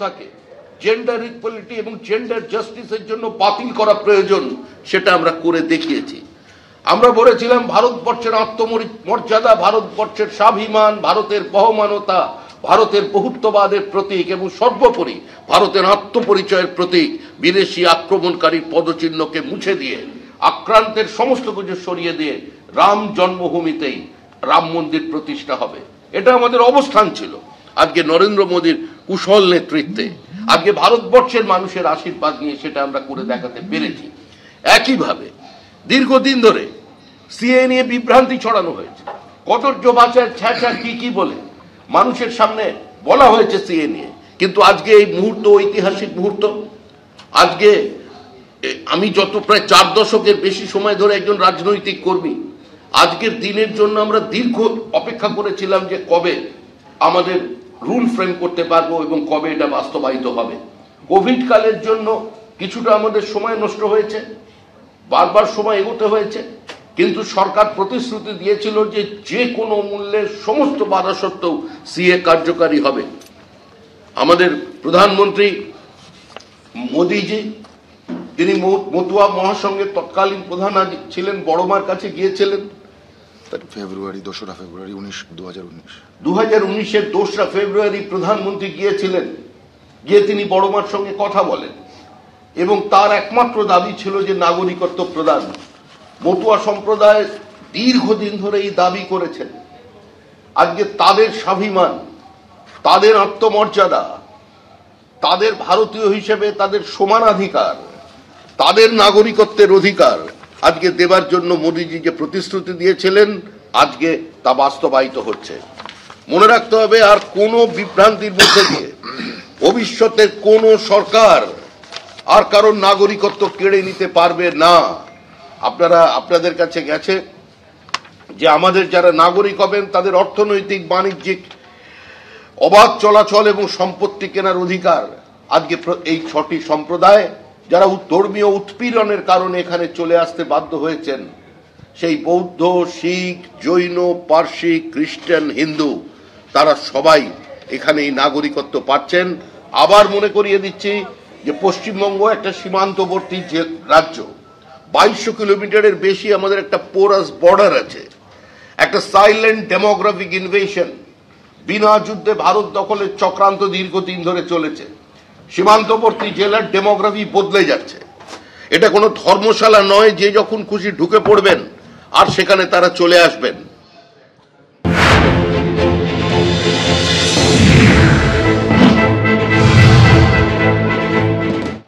থাকে, gender equality এবং gender জাস্টিসের জন্য বাতিল করা প্রয়োজন, সেটা আমরা করে দেখিয়েছি। আমরা বলেছিলাম ভারতবর্ষের আত্মমর্যাদা, ভারতবর্ষের স্বাভিমান, ভারতের বহমানতা, ভারতের বহুত্ববাদের প্রতীক এবং সর্বোপরি ভারতের আত্মপরিচয়ের প্রতীক বিদেশি আক্রমণকারী পদচিহ্নকে মুছে দিয়ে, আক্রান্তের সমস্ত কিছু সরিয়ে দিয়ে রাম জন্মভূমিতেই রাম মন্দির প্রতিষ্ঠা হবে। এটা আমাদের অবস্থান ছিল। আজকে নরেন্দ্র মোদীর কুশল নেতৃত্বে, আজকে ভারতবর্ষের মানুষের আশীর্বাদ নিয়ে সেটা আমরা করে দেখাতে পেরেছি। একইভাবে দীর্ঘদিন ধরে সিএ নিয়ে বিভ্রান্তি ছড়ানো হয়েছে, কদর্য ভাষায় ছ্যাঁচা কি বলে মানুষের সামনে বলা হয়েছে সিএ নিয়ে। কিন্তু আজকে এই মুহূর্ত ঐতিহাসিক মুহূর্ত। আজকে আমি যত প্রায় 4 দশকের বেশি সময় ধরে একজন রাজনৈতিক কর্মী, আজকের দিনের জন্য আমরা দীর্ঘ অপেক্ষা করেছিলাম যে কবে আমাদের রুল ফ্রেম করতে পারবো এবং কবে এটা বাস্তবায়িত হবে। কোভিড কালের জন্য কিছুটা আমাদের সময় নষ্ট হয়েছে, বারবার সময় এগোতে হয়েছে, কিন্তু সরকার প্রতিশ্রুতি দিয়েছিল যে যে কোনো মূল্যে সমস্ত বাধা সত্ত্বেও সিএ কার্যকারী হবে। আমাদের প্রধানমন্ত্রী মোদীজি, তিনি মতুয়া মহাসংঘের তৎকালীন প্রধান ছিলেন, বড়মার কাছে গিয়েছিলেন ফেব্রুয়ারি 2রা ফেব্রুয়ারি 2019-এর 2রা ফেব্রুয়ারি প্রধানমন্ত্রী গিয়েছিলেন, গিয়ে তিনি বড়মার সঙ্গে কথা বলেন এবং তার একমাত্র দাবি ছিল যে নাগরিকত্ব প্রদান। মতুয়া সম্প্রদায় দীর্ঘদিন ধরে এই দাবি করেছেন। আজকে তাদের স্বাভিমান, তাদের আত্মমর্যাদা, তাদের ভারতীয় হিসেবে তাদের সমানাধিকার, তাদের নাগরিকত্বের অধিকার আজকে দেবার জন্য মোদীজি যে প্রতিশ্রুতি দিয়েছিলেন, আজকে তা বাস্তবায়িত হচ্ছে। মনে রাখতে হবে, আর কোনো বিভ্রান্তির মধ্যে দিয়ে ভবিষ্যতের কোন সরকার আর কারণ নাগরিকত্ব কেড়ে নিতে পারবে না। আপনাদের কাছে গেছে যে আমাদের যারা নাগরিক হবেন তাদের অর্থনৈতিক, বাণিজ্যিক অবাধ চলাচল এবং সম্পত্তি কেনার অধিকার আজকে এই 6টি সম্প্রদায় যারা ধর্মীয় উৎপীড়নের কারণে এখানে চলে আসতে বাধ্য হয়েছেন, সেই বৌদ্ধ, শিখ, জৈন, পার্সি, খ্রিস্টান, হিন্দু, তারা সবাই এখানে এই নাগরিকত্ব পাচ্ছেন। আবার মনে করিয়ে দিচ্ছি যে পশ্চিমবঙ্গ একটা সীমান্তবর্তী রাজ্য, 2200 কিলোমিটারের বেশি আমাদের একটা পোরাস বর্ডার আছে, একটা সাইলেন্ট ডেমোগ্রাফিক ইনভেশন, বিনা যুদ্ধে ভারত দখলের চক্রান্ত দীর্ঘদিন ধরে চলেছে। সীমান্তবর্তী জেলার ডেমোগ্রাফি বদলে যাচ্ছে। এটা কোনো ধর্মশালা নয় যে যখন খুশি ঢুকে পড়বেন আর সেখানে তারা চলে আসবেন।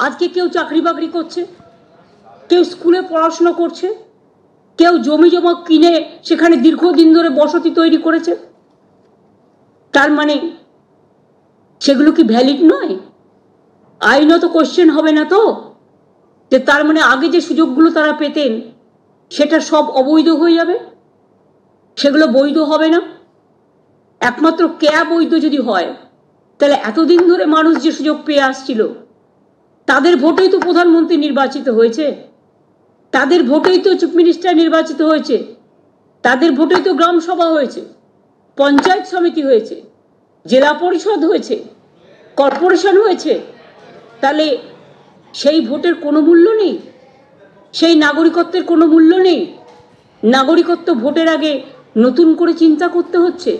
আজকে কেউ চাকরি বাকরি করছে, কেউ স্কুলে পড়াশোনা করছে, কেউ জমি জমা কিনে সেখানে দীর্ঘদিন ধরে বসতি তৈরি করেছে। তার মানে সেগুলো কি ভ্যালিড নয়? আইনত কোশ্চেন হবে না তো যে তার মানে আগে যে সুযোগগুলো তারা পেতেন সেটা সব অবৈধ হয়ে যাবে, সেগুলো বৈধ হবে না? একমাত্র ক্যা বৈধ যদি হয়, তাহলে এতদিন ধরে মানুষ যে সুযোগ পেয়ে আসছিল, তাদের ভোটেই তো প্রধানমন্ত্রী নির্বাচিত হয়েছে, তাদের ভোটেই তো চিফ মিনিস্টার নির্বাচিত হয়েছে, তাদের ভোটেই তো গ্রাম সভা হয়েছে, পঞ্চায়েত সমিতি হয়েছে, জেলা পরিষদ হয়েছে, কর্পোরেশন হয়েছে। তাহলে সেই ভোটের কোনো মূল্য নেই, সেই নাগরিকত্বের কোনো মূল্য নেই। নাগরিকত্ব ভোটের আগে নতুন করে চিন্তা করতে হচ্ছে।